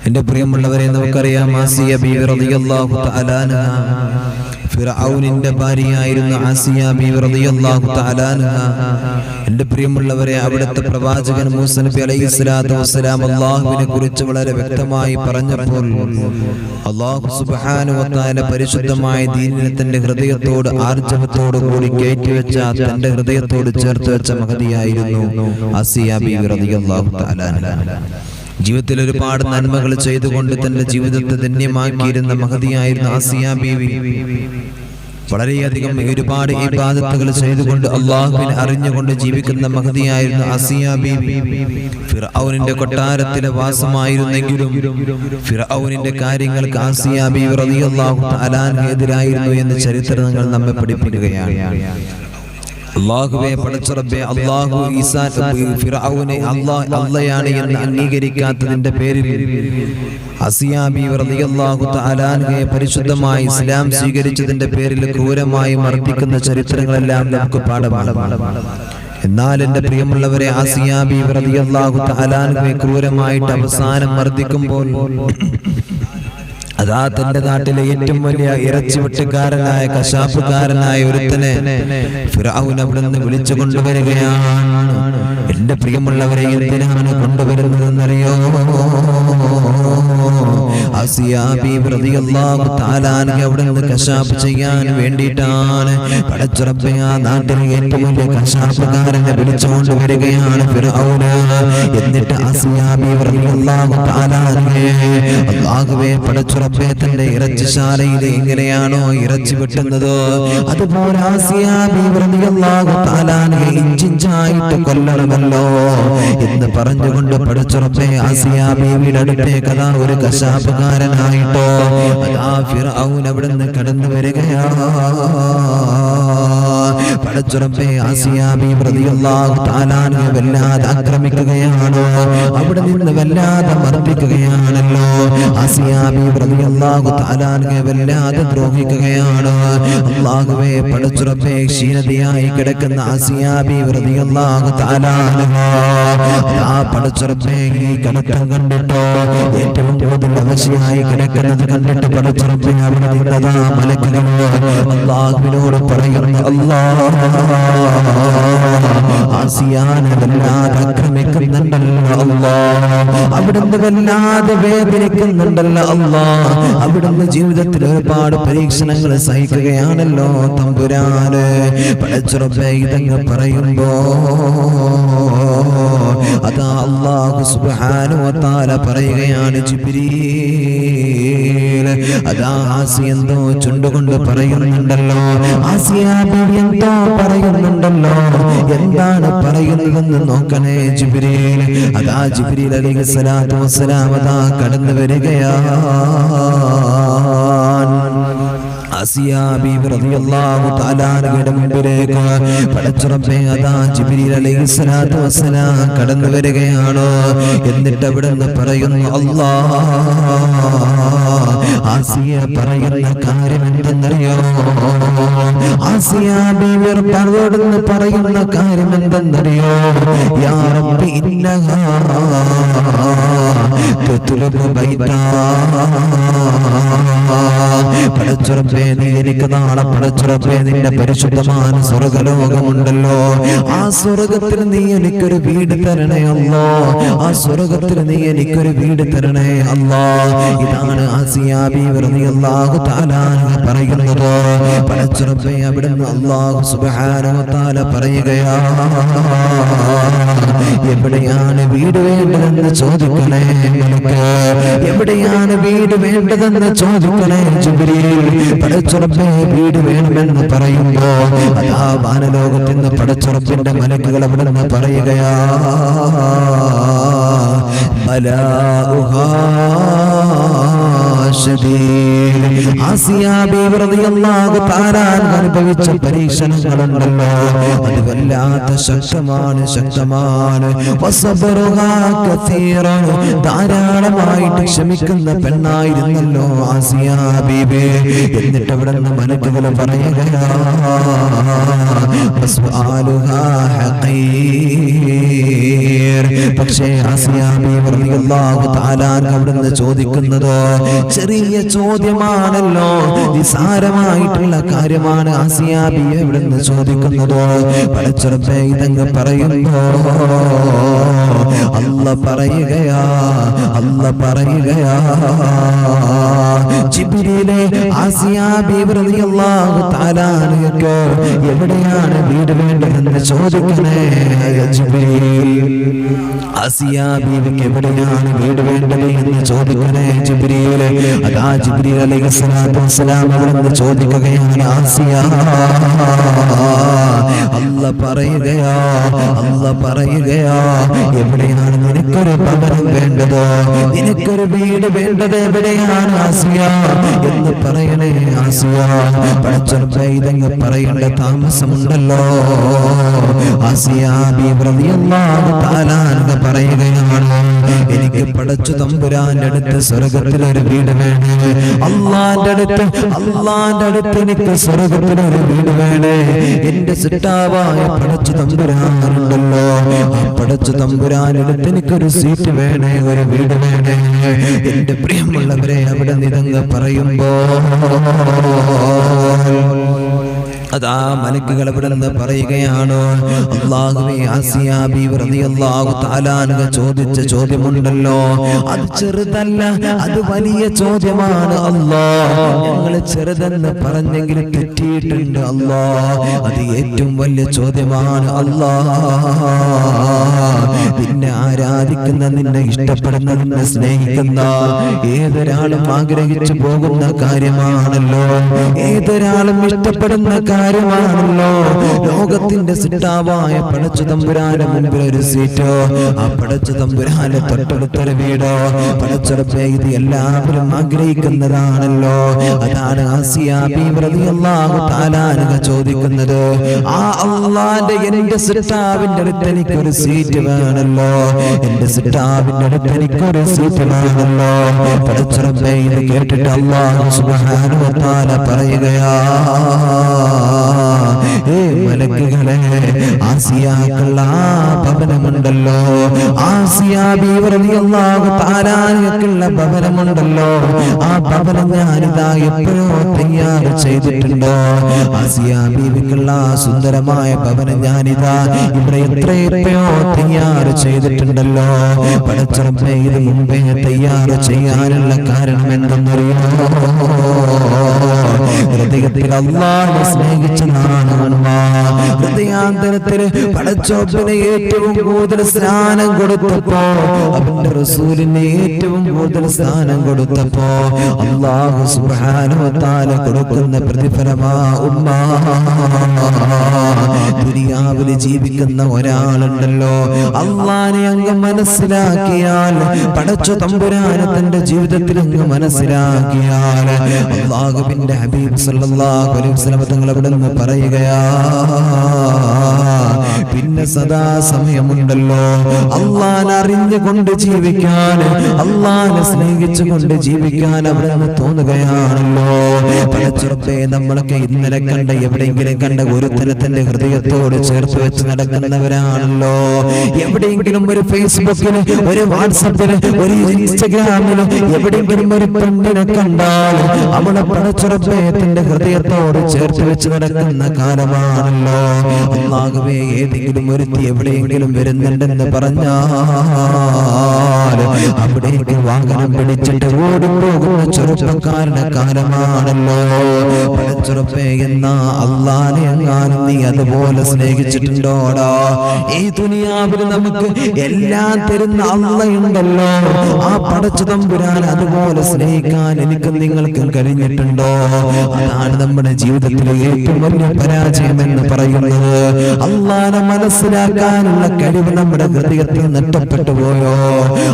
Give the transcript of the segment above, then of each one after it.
എൻ്റെ പ്രിയമുള്ളവരെ, നമുക്കറിയാം ആസിയ ബീവി റളിയല്ലാഹു തആല അൻഹാ ഫിർഔനിന്റെ ഭാര്യയായിരുന്ന ആസിയ ബീവി റളിയല്ലാഹു തആല അൻഹാ. എൻ്റെ പ്രിയമുള്ളവരെ, അവിടുത്തെ പ്രവാചകൻ മൂസാ നബി അലൈഹിസ്സലാത്തു വസ്സലാം അല്ലാഹുവിനെ കുറിച്ച് വളരെ വ്യക്തമായി പറഞ്ഞപ്പോൾ അല്ലാഹു സുബ്ഹാനഹു വ തആല പരിശുദ്ധമായ ദീനിനെ തന്റെ ഹൃദയത്തോട് ആർജവത്തോട് കൂടി കയറ്റിവെച്ച, തന്റെ ഹൃദയത്തോട് ചേർത്ത് വെച്ച മഹതിയായിരുന്നു ആസിയ ബീവി റളിയല്ലാഹു തആല അൻഹാ. ജീവിതത്തിൽ ഒരുപാട് നന്മകൾ ചെയ്തുകൊണ്ട് തന്റെ ജീവിതത്തെ ധന്യമാക്കിയിരുന്ന മഹതിയായിരുന്ന ആസിയ ബീവി. വളരെയധികം ഒരുപാട് ഇബാദത്തുകൾ ചെയ്തുകൊണ്ട് അല്ലാഹുവിനെ അറിഞ്ഞുകൊണ്ട് ജീവിക്കുന്ന മഹതിയായിരുന്ന ആസിയ ബീവി ഫിർഔനിന്റെ കൊട്ടാരത്തിലെ വാസമായിരുന്നെങ്കിലും ഫിർഔനിന്റെ കാര്യങ്ങൾക്ക് ആസിയ ബീവി റളിയല്ലാഹു തആല അൻഹയെതിരായിരുന്നു എന്ന് ചരിത്രങ്ങൾ നമ്മെ പഠിപ്പിക്കുകയാണ്. അല്ലാഹുവേ, പടച്ച റബ്ബേ, അല്ലാഹു ഈസാ ഫിർഔനെ അല്ലാഹയാണ് എന്ന് അംഗീകരിക്കാത്തതിന്റെ പേരിൽ ആസിയ ബീവി റളിയല്ലാഹു തആല അൻഹയെ പരിശുദ്ധമായ ഇസ്ലാം സ്വീകരിച്ചതിന്റെ പേരിൽ ക്രൂരമായി മർദ്ദിക്കുന്ന ചരിത്രങ്ങളെല്ലാം നമുക്ക് പാഠമാണ്. എന്നാൽ എൻ്റെ പ്രിയമുള്ളവരെ, ആസിയ ബീവി റളിയല്ലാഹു തആല അൻഹയെ ക്രൂരമായിട്ട് അവസാനം മർദ്ദിക്കുമ്പോൾ അതാ തന്റെ നാട്ടിലെ ഏറ്റവും വലിയ ഇറച്ചി വെട്ടുകാരനായ കശാപ്പുകാരനായ ഒരുത്തനെ ഫിർഔൻ അവിടെ നിന്ന് വിളിച്ചു കൊണ്ടുവരികയാണ്. എന്റെ പ്രിയമുള്ളവരെ, എന്തിനാണ് കൊണ്ടുവരുന്നതെന്നറിയോ? ആസിയ ബീവി റളിയല്ലാഹു തആല അൻഹ അവിടെ നിന്ന് കശാപ്പ് ചെയ്യാൻ വേണ്ടിയിട്ടാണ്. പടച്ച റബ്ബേ, ആ നാട്ടിലെ ഏറ്റവും വലിയ കശാപ്പുകാരനെ വിളിച്ചുകൊണ്ട് വരികയാണ് ഫിർഔൻ. എന്നിട്ട് ആസിയ ബീവി റളിയല്ലാഹു തആല അൻഹയെ അല്ലാഹുവേ, പടച്ച റബ്ബേ, തന്റെ ഇറച്ചിശാലയിൽ എങ്ങനെയാണോ ഇറച്ചി വെട്ടുന്നത് അതുപോലെ ആസിയ ബീവി റളിയല്ലാഹു തആല അൻഹയെ ഇഞ്ചിഞ്ചായിട്ട് കൊല്ലണമല്ലോ എന്ന് പറഞ്ഞുകൊണ്ട് പടച്ച റബ്ബേ, ആസിയ ബീവിയുടെ അടുത്തേക്ക് അതാ ഒരു കശാപ്പുകാരനായിട്ടോ അതാ ഫിർഔൻ അവിടുന്ന് കടന്നു വരികയാണ്. പടച്ച റബ്ബേ, ആസിയ ബീവി റളിയല്ലാഹു തആല അൻഹയെ വല്ലാതെ ആക്രമിക്കുകയാണ്. അവിടെ നിന്ന് വല്ലാതെ മർദ്ദിക്കുകയാണല്ലോ. ആസിയ ബീവി റളിയല്ലാഹു തആല അൻഹയെ വല്ലാതെ ദ്രോഹിക്കുകയാണ്. അല്ലാഹുവേ, പടച്ച റബ്ബേ, ക്ഷീണതയായി കിടക്കുന്ന ആസിയ ബീവി റളിയല്ലാഹു തആല അൻഹ ആ പടച്ച റബ്ബേ, ഈ കടത്തം കണ്ടിട്ടോ ഏറ്റവും കൂടുതൽ അവശയായി കിടക്കുന്നത് കണ്ടിട്ട് പടച്ച റബ്ബേ, അവിടെ നിന്നതാ മലക്കുകൾ അല്ലാഹുവിനോട് പറയുന്നു, അല്ലാഹ്, ആസിയാനെ വല്ലാതെ ആക്രമിക്കുന്നുണ്ടല്ലോ അല്ലാഹ്, അവിടുന്ന് വല്ലാതെ വേദനിക്കുന്നുണ്ടല്ലോ അല്ലാഹ്, അവിടുന്ന് ജീവിതത്തിൽ ഒരുപാട് പരീക്ഷണങ്ങൾ സഹിക്കുകയാണല്ലോ തമ്പുരാന്. പടച്ച റബ്ബേ, ഇതങ്ങ് പറയുമ്പോ അതാ അല്ലാഹു സുബ്ഹാനഹു വ തആല പറയുകയാണ്, ജിബ്രീൽ, അതാ ആസിയ എന്തോ ചുണ്ടുകൊണ്ട് പറയുന്നുണ്ടല്ലോ, ആസിയ ബീവി എന്തോ പറയുന്നുണ്ടല്ലോ, എന്താണ് പറയുന്നതെന്ന് നോക്കണേ ജിബ്രീൽ. അതാ ജിബ്രീൽ അലൈഹിസ്സലാത്തു വസ്സലാം അതാ കടന്നു വരികയാണ്. ആസിയ ബീവി റളിയല്ലാഹു തആല അൻഹയുടെ മുമ്പിലേക്ക് പടച്ച റബ്ബേ, അതാ ജിബ്രീൽ അലൈഹിസ്സലാത്തു വസ്സലാം കടന്നു വരികയാണ്. എന്നിട്ട് അവിടുന്ന് പറയുന്നു, അല്ലാഹ്, ആസിയ പറയുന്ന കാര്യം എന്തെന്നറിയോ? ആസിയ ബീവി അവിടുന്ന് പറയുന്ന കാര്യം എന്തെന്നറിയോ? യാ റബ്ബി ഇന്നഹാ തുത്ലബു ബൈതാ. പടച്ച റബ്ബേ, നീ എനിക്ക് നാളെ പടച്ച റബ്ബേ നിന്റെ പരിശുദ്ധമായ സ്വർഗ്ഗലോകമുണ്ടല്ലോ, ആ സ്വർഗ്ഗത്തിൽ നീ എനിക്കൊരു വീട് തരണേ അല്ലാഹ്, ആ സ്വർഗ്ഗത്തിൽ നീ എനിക്കൊരു വീട് തരണേ അല്ലാഹ്. ഇതാണ് ആസിയ ബീവി റളിയല്ലാഹു തആല അൻഹ പറയുന്നത്. പടച്ച റബ്ബേ, അവിടുന്ന് അല്ലാഹു സുബ്ഹാനഹു വ തആല പറയുകയാണ്, എവിടെയാണ് വീട് വേണ്ടതെന്ന് ചോദിക്കണേ മലക്ക്, എവിടെയാണ് വീട് വേണ്ടതെന്ന് ചോദിക്കണേ ജിബ്രീൽ. പടച്ച റബ്ബേ, വീട് വേണമെന്ന് പറയുമ്പോ അതാ വാനലോകത്ത് നിന്ന് പടച്ച റബ്ബിന്റെ മലക്കുകൾ അവിടെ നിന്ന് പറയുകയാ, ബലാഉഹാ ശദീദ്. ആ ആസിയ ബീവി റളിയല്ലാഹു തആല അനുഭവിച്ച പരീക്ഷണങ്ങളുണ്ടല്ലോ അത് വല്ലാത്ത ശക്തമാണ് വസബറുഹാ കസീറൻ ധാരാളമായിട്ട് ക്ഷമിക്കുന്ന പെണ്ണായിരുന്നല്ലോ ആസിയ ബീവി എന്നിട്ട് അവിടെ നിന്ന് മലക്കുകൾ പറയുകയാണ് വസ്ആലുഹാ ഹഖീർ പക്ഷേ ആസിയ ബീവി റളിയല്ലാഹു തആല അവിടുന്ന് ചോദിക്കുന്നത് ചെറിയ ചോദ്യമാണല്ലോ നിസാരമായിട്ടുള്ള കാര്യമാണ് ആസിയ ബീവി ഇവിടുന്ന് ചോദിക്കുന്നത് പടച്ചറബേ ഇതങ്ങ് പറയുമ്പോ അല്ലാഹ് പറയുകയാ ജിബ്രീലേ ആസിയ ബീവി റളിയല്ലാഹു തആല അൻഹയ്ക്ക് എവിടെയാണ് വീട് വേണ്ടതെന്ന് ചോദിക്കണേ ജിബ്രീൽ ആസിയ ബീവിക്ക് എവിടെയാണ് വീട് വേണ്ടത് എന്ന് ചോദിക്കണേ ജിബ്രീൽ അതാ ജിബ്രീൽ അലൈഹിസ്സലാത്തു വസ്സലാം അവിടുന്ന് ചോദിക്കുകയാണ് ആസിയ അല്ലാഹ് പറയുകയാ എവിടെയാണ് നിനക്കൊരു ഭവനം വേണ്ടത് നിനക്കൊരു വീട് വേണ്ടത് എവിടെയാണ് ആസിയ എന്ന് പറയണേ ആസിയ പടച്ചറബേ ഇതങ്ങ് പറയേണ്ട താമസമുണ്ടല്ലോ ആസിയ ബീവി റളിയല്ലാഹു തആല പറയുകയാണ് എനിക്ക് പടച്ചു തമ്പുരാന്റെ അടുത്ത് സ്വർഗ്ഗത്തിൽ ഒരു വീട് വേണേ അല്ലാഹുവിന്റെ അടുത്ത് എനിക്ക് സ്വർഗ്ഗത്തിൽ ഒരു വീട് വേണേ എന്റെ സിട്ടാവായ പടച്ചു തമ്പുരാനുണ്ടല്ലോ ആ പടച്ചു തമ്പുരാനടുത്ത് എനിക്കൊരു സീറ്റ് വേണേ ഒരു വീട് വേണേ എന്റെ പ്രിയമുള്ളവരെ അവിടെ നിരങ്ങ് പറയുമ്പോ അതാ മലക്കുകൾ അവിടെ നിന്ന് പറയുകയാണ് അല്ലാഹുവേ ആസിയ ബീവി റളിയല്ലാഹു തആല അൻഹ ചോദിച്ച ചോദ്യമുണ്ടല്ലോ അത് ചെറുതല്ല അത് വലിയ ചോദ്യമാണ് അല്ലാഹ് ഞങ്ങൾ ചെറുതെന്ന് പറഞ്ഞെങ്കിൽ തെറ്റിയിട്ടുണ്ട് അല്ലാഹ് അത് ഏറ്റവും വലിയ ചോദ്യമാണ് അല്ലാഹ് നിന്നെ ആരാധിക്കുന്ന നിന്നെ ഇഷ്ടപ്പെടുന്ന നിന്നെ സ്നേഹിക്കുന്ന ഏതൊരാളും ആഗ്രഹിച്ചു പോകുന്ന കാര്യമാണല്ലോ ഏതൊരാളും ഇഷ്ടപ്പെടുന്ന കാര്യമാണല്ലോ ലോകത്തിന്റെ സിട്ടാവായ പടച്ചു തമ്പുരാന്റെ മുൻപിൽ ഒരു സീറ്റോ ആ പടച്ചു തമ്പുരാന്റെ തൊട്ടടുത്തൊരു വീടോ പടച്ചറബേ ഇത് എല്ലാവരും ആഗ്രഹിക്കുന്നതാണല്ലോ അതാണ് ആസിയ ബീവി റളിയല്ലാഹു തആല അൻഹ ചോദിക്കുന്നത് ആ അല്ലാഹുവിന്റെ എന്റെ സിട്ടാവിന്റെ അടുത്ത് എനിക്കൊരു സീറ്റ് വേണമല്ലോ എന്റെ സിട്ടാവിന്റെ അടുത്ത് എനിക്കൊരു സീറ്റ് വേണമല്ലോ പടച്ചറബേ ഇത് കേട്ടിട്ട് അല്ലാഹു സുബ്ഹാനഹു വ തആല പറയുകയാ മലക്കുകളെ ആസിയാക്കുള്ള ഭവനമുണ്ടല്ലോ ആസിയ ബീവി റളിയല്ലാഹു തആല അൻഹയ്ക്കുള്ള ഭവനമുണ്ടല്ലോ ആ ഭവനം ഞാനിതാ എപ്പോഴോ തയ്യാർ ചെയ്തിട്ടുണ്ടോ ആസിയ ബീവിക്കുള്ള സുന്ദരമായ ഭവനം ഞാനിതാ ഇവിടെ എത്രയോ തയ്യാർ ചെയ്തിട്ടുണ്ടല്ലോ പടച്ചറബേ ഇത് മുമ്പേ തയ്യാർ ചെയ്യാനുള്ള കാരണം എന്തെന്നറിയോ ഹൃദയത്തിൽ അല്ലാഹുവിനെ സ്നേഹിച്ച ഹൃദയാന്തരത്തിൽ പടച്ചോപ്പിനെ ഏറ്റവും കൂടുതൽ സ്ഥാനം കൊടുത്തപ്പോ അവന്റെ റസൂലിനെ ഏറ്റവും കൂടുതൽ സ്ഥാനം കൊടുത്തപ്പോ അല്ലാഹു സുബ്ഹാനഹു വ തആല കൊടുക്കുന്ന പ്രതിഫലമാ ഉമ്മ ദുനിയാവിൽ ജീവിക്കുന്ന ഒരാളുണ്ടല്ലോ അല്ലാഹുവിനെ അങ്ങ് മനസ്സിലാക്കിയാൽ പടച്ച തമ്പുരാനെ തന്റെ ജീവിതത്തിൽ അങ്ങ് മനസ്സിലാക്കിയാൽ അല്ലാഹുവിന്റെ ഹബീബ് സല്ലല്ലാഹു അലൈഹി വസല്ലം തങ്ങൾ അവിടെ നിന്ന് പറയുകയാ പിന്നെ സദാ സമയമുണ്ടല്ലോ അല്ലാഹുവിനെ അറിഞ്ഞുകൊണ്ട് ജീവിക്കാൻ അല്ലാഹുവിനെ സ്നേഹിച്ചുകൊണ്ട് ജീവിക്കാൻ അവിടെ നിന്ന് തോന്നുകയാണല്ലോ പടച്ചറബേ നമ്മളൊക്കെ ഇന്നലെ കണ്ട എവിടെയെങ്കിലും കണ്ട ഒരു തരത്തിന്റെ ഹൃദയത്തോട് ചേർത്ത് വെച്ച് നടക്കുന്നവരാണല്ലോ എവിടെയെങ്കിലും ഒരു ഫേസ്ബുക്കിൽ ഒരു വാട്സാപ്പിൽ ഒരു ഇൻസ്റ്റഗ്രാമിൽ എവിടെയെങ്കിലും ഒരു പെണ്ണിനെ കണ്ടാൽ അവളെ പടച്ചറബേ തന്റെ ഹൃദയത്തോട് ചേർത്ത് വെച്ച് നടക്കുന്ന കാലമാണല്ലോ അല്ലാഹുവേ ഏതെങ്കിലും ഒരുത്തി എവിടെയെങ്കിലും വരുന്നുണ്ടെന്ന് പറഞ്ഞാൽ അവിടേക്ക് വാഹനം പിടിച്ചിട്ട് ഓടിപ്പോകുന്ന ചെറുപ്പക്കാരുടെ കാലമാണല്ലോ പടച്ചറബേ എന്നാ അല്ലാഹുവിനെ എങ്ങാനും നീ അതുപോലെ സ്നേഹിച്ചിട്ടുണ്ടോടാ ഈ ദുനിയാവിൽ നമുക്ക് എല്ലാം തരുന്ന അല്ലാഹുണ്ടല്ലോ ആ പടച്ച തമ്പുരാൻ അതുപോലെ സ്നേഹിക്കാൻ എനിക്കും നിങ്ങൾക്കും കഴിഞ്ഞിട്ടുണ്ടോ അതാണ് നമ്മുടെ ജീവിതത്തിലെ ഏറ്റവും വലിയ പരാജയം എന്ന് പറയുന്നത് അല്ലാഹുവിനെ മനസ്സിലാക്കാനുള്ള കഴിവ് നമ്മുടെ ഹൃദയത്തിൽ നഷ്ടപ്പെട്ടു പോയോ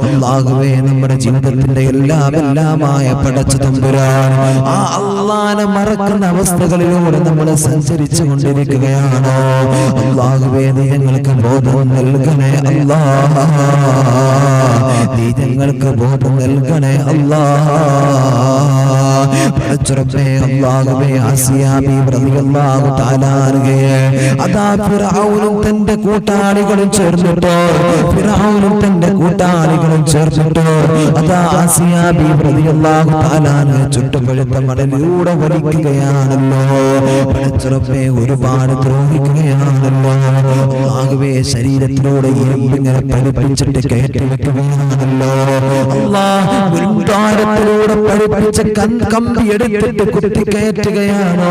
അല്ലാഹുവേ നമ്മുടെ ജീവിതത്തിന്റെ എല്ലാമായ പടച്ച തമ്പുരാൻ ആ അല്ലാഹനെ മറക്കുന്ന അവസ്ഥകളിലൂടെ നമ്മൾ സഞ്ചരിച്ചു കൊണ്ടിരിക്കുകയാണോ അല്ലാഹുവേ നീ ഞങ്ങൾക്ക് ബോധം നൽകണേ അല്ലാഹ് നീ ഞങ്ങൾക്ക് ബോധം നൽകണേ അല്ലാഹ് പടച്ചറബ്ബേ അല്ലാഹുവേ ആസിയ ബീവി റളിയല്ലാഹു തആല അൻഹയെ അതാ ഫിർഔനും തന്റെ കൂട്ടാളികളും ചേർന്നിട്ടോ ഫിർഔനും തന്റെ കൂട്ടാളികളും ചേർന്നിട്ടോ അതാ ആസിയ ബീവി റളിയല്ലാഹു തആല അൻഹയെ ചുട്ടുപഴുത്ത മടലിലൂടെ വലിക്കുകയാണല്ലോ പടച്ചറബ്ബേ ഒരുപാട് ദ്രോഹിക്കുകയാണല്ലോ അല്ലാഹുവേ ശരീരത്തിലൂടെ ഇരുമ്പിങ്ങനെ പഠിപ്പിച്ചിട്ട് കയറ്റി വെക്കുകയാണല്ലോ അല്ലാഹ് മുൻകാലത്തിലൂടെ പഠിപ്പിച്ച കമ്പി എടുത്തിട്ട് കുത്തി കയറ്റുകയാണോ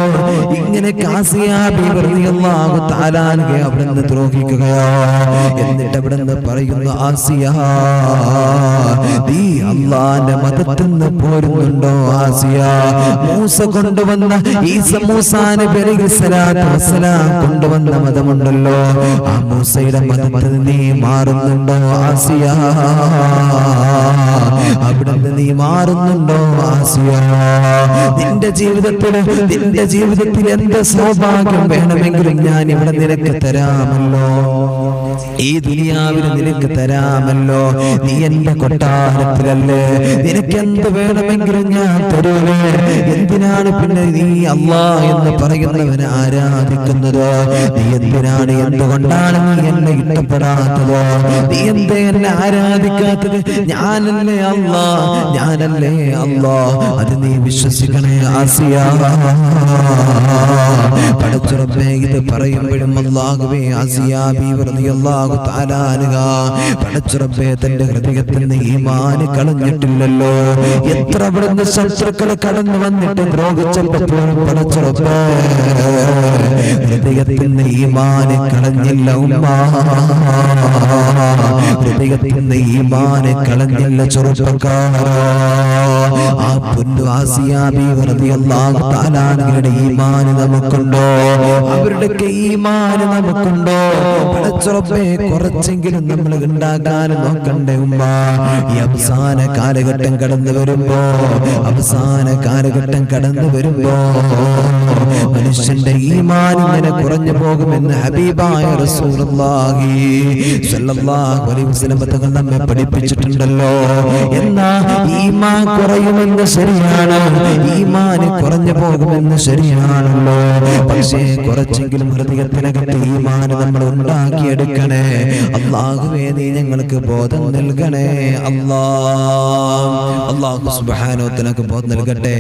ഇങ്ങനെ ആസിയ ബീവി റളിയല്ലാഹു തആല അൻഹയെ അവിടുന്ന് ദ്രോഹിക്കുകയോ എന്നിട്ട് അവിടുന്ന് പറയുന്നു ആസിയ നീ അല്ലാഹുവിന്റെ മതത്തിൽ നിന്ന് പോരുന്നുണ്ടോ ആസിയ മൂസ കൊണ്ടുവന്ന മൂസാ നബി അലൈഹിസ്സലാത്തു വസ്സലാം കൊണ്ടുവന്ന മതമുണ്ടല്ലോ ആ മൂസയുടെ മതത്തിൽ നീ മാറുന്നുണ്ടോ ആസിയ അവിടുന്ന് നീ മാറുന്നുണ്ടോ ആസിയ നിന്റെ ജീവിതത്തിൽ എന്ത് സൗഭാഗ്യം വേണമെങ്കിലും ഞാൻ ഇവിടെ നിനക്ക് തരാമല്ലോ ഈ ദുനിയാവിൽ നിനക്ക് തരാമല്ലോ നീ എന്റെ കൊട്ടാരത്തിലല്ലേ നിനക്ക് എന്ത് വേണമെങ്കിലും ഞാൻ തരുവേ എന്തിനാണ് പിന്നെ നീ അല്ലാഹ് എന്ന് പറയുന്നവനെ ആരാധിക്കുന്നത് നീ എന്തിനാണ് എന്തുകൊണ്ടാണ് നീ എന്നെ ഇഷ്ടപ്പെടാത്തത് നീ എന്തേ എന്നെ ആരാധിക്കാത്തത് ഞാനല്ലേ അല്ലാഹ് അത് നീ വിശ്വസിക്കണേ ആസിയ പടച്ചറബ്ബേ ഇത് പറയുമ്പോഴും അല്ലാഹുവേ ആസിയ ബീവി റളിയല്ലാഹു തആല അൻഹ പടച്ചറബ്ബേ തന്റെ ഹൃദയത്തിൽ നിന്ന് ഈമാൻ കളഞ്ഞിട്ടില്ലല്ലോ എത്ര അവിടുന്ന് ശത്രുക്കൾ കടന്നു വന്നിട്ട് ദ്രോഹിച്ചപ്പോൾ പടച്ചറബ്ബേ ഹൃദയത്തിൽ നിന്ന് ഈമാൻ കളഞ്ഞില്ല ഉമ്മ ഹൃദയത്തിൽ നിന്ന് ഈമാൻ കളഞ്ഞില്ല ചെറുപ്പക്കാരാ ആ പൊന്നു ആസിയ ബീവി റളിയല്ലാഹു തആല അൻഹയുടെ ഈമാൻ നമുക്കുണ്ടോ അവരുടെ ഈമാൻ നമുക്കുണ്ടോ പടച്ചറബ്ബേ കുറച്ചെങ്കിലും നമ്മൾ ഉണ്ടാകാൻ നോക്കണ്ടേ ഉമ്മ ഈ അവസാന കാലഘട്ടം കടന്നു വരുമ്പോ മനുഷ്യന്റെ ഈമാൻ ഇങ്ങനെ കുറഞ്ഞു പോകുമെന്ന് ഹബീബായ റസൂലുള്ളാഹി സ്വല്ലല്ലാഹു അലൈഹി വസല്ലം തങ്ങൾ നമ്മെ പഠിപ്പിച്ചിട്ടുണ്ടല്ലോ എന്നാ ഈമാൻ കുറയുമെന്ന് ശരിയാണ് ഈമാൻ കുറഞ്ഞു പോകുമെന്ന് ശരിയാണല്ലോ പക്ഷേ കുറച്ചെങ്കിലും ഹൃദയത്തിനകത്ത് ഈമാൻ നമ്മൾ ഉണ്ടാക്കിയെടുക്കണേ അല്ലാഹുവേ നീ ഞങ്ങൾക്ക് ബോധം നൽകണേ അല്ലാഹു സുബ്ഹാനഹു വ തആല ബോധം നൽകട്ടെ.